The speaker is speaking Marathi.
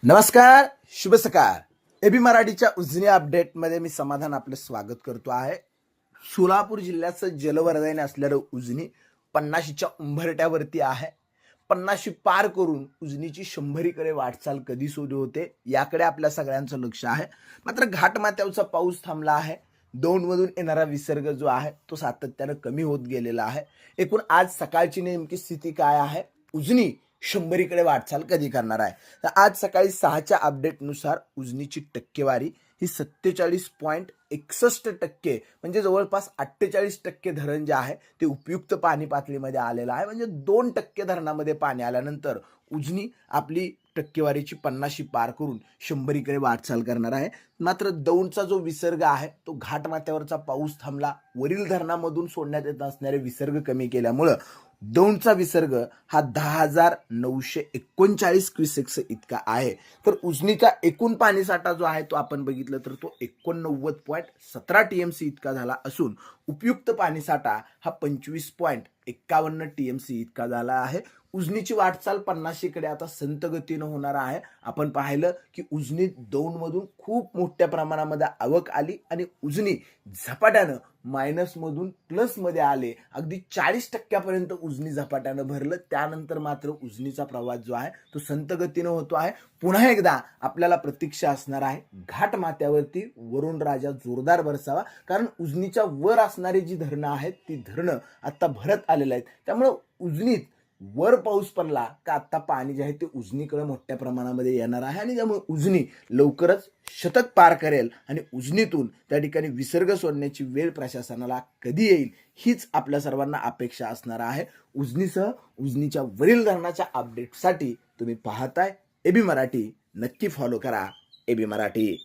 नमस्कार, शुभ सकाळ. एबी मराठीच्या उजनी अपडेटमध्ये मी समाधान आपलं स्वागत करतो आहे. सोलापूर जिल्ह्याचं जलवर्धन असलेलं उजनी 50च्या उंबरठ्यावरती आहे. 50 पार करून उजनीची 100कडे वाटचाल कधी सुरू होते याकडे आपल्या सगळ्यांचं लक्ष आहे. मात्र घाटमाथ्यावरचा पाऊस थांबला आहे. दौंडमधून येणारा विसर्ग जो आहे तो सातत्यानं कमी होत गेलेला आहे. एकूण आज सकाळची नेमकी स्थिती काय आहे, उजनी 100कडे वाटचाल कधी करणार आहे, तर आज सकाळी 6च्या अपडेटनुसार उजनीची टक्केवारी ही 47.61% म्हणजे जवळपास 48% धरण जे आहे ते उपयुक्त पाणी पातळीमध्ये आलेलं आहे. म्हणजे 2% धरणामध्ये पाणी आल्यानंतर उजनी आपली टक्केवारीची 50 पार करून 100कडे वाटचाल करणार आहे. मात्र दौंडचा जो विसर्ग आहे तो घाटमाथ्यावरचा पाऊस थांबला, वरील धरणामधून सोडण्यात येत असणारे विसर्ग कमी केल्यामुळं दौंडचा विसर्ग हा 10,939 क्युसेक्स इतका आहे. तर उजनीचा एकूण पाणीसाठा जो आहे तो आपण बघितलं तर तो 89.17 TMC इतका झाला असून उपयुक्त पाणीसाठा हा 25.51 TMC इतका झाला आहे. उजनीची वाटचाल 50कडे आता संत गतीनं होणार आहे. आपण पाहिलं की उजनीत दौंडमधून खूप मोठ्या प्रमाणामध्ये आवक आली आणि उजनी झपाट्यानं मायनसमधून प्लसमध्ये आले. अगदी 40% उजनी झपाट्यानं भरलं. त्यानंतर मात्र उजनीचा प्रवास जो आहे तो संत गतीनं होतो आहे. पुन्हा एकदा आपल्याला प्रतीक्षा असणार आहे घाटमाथ्यावरती वरुण राजा जोरदार बरसावा, कारण उजनीच्या वर असणारी जी धरणं आहेत ती धरणं आता भरत आलेली आहेत. त्यामुळे उजनीत वर पाऊस पडला का आता पाणी जे आहे ते उजनीकडे मोठ्या प्रमाणामध्ये येणार आहे आणि त्यामुळे उजनी लवकरच शतक पार करेल आणि उजनीतून त्या ठिकाणी विसर्ग सोडण्याची वेळ प्रशासनाला कधी येईल हीच आपल्या सर्वांना अपेक्षा असणार आहे. उजनीसह उजनीच्या वरील धरणाच्या अपडेटसाठी तुम्ही पाहताय एबी मराठी. नक्की फॉलो करा एबी मराठी.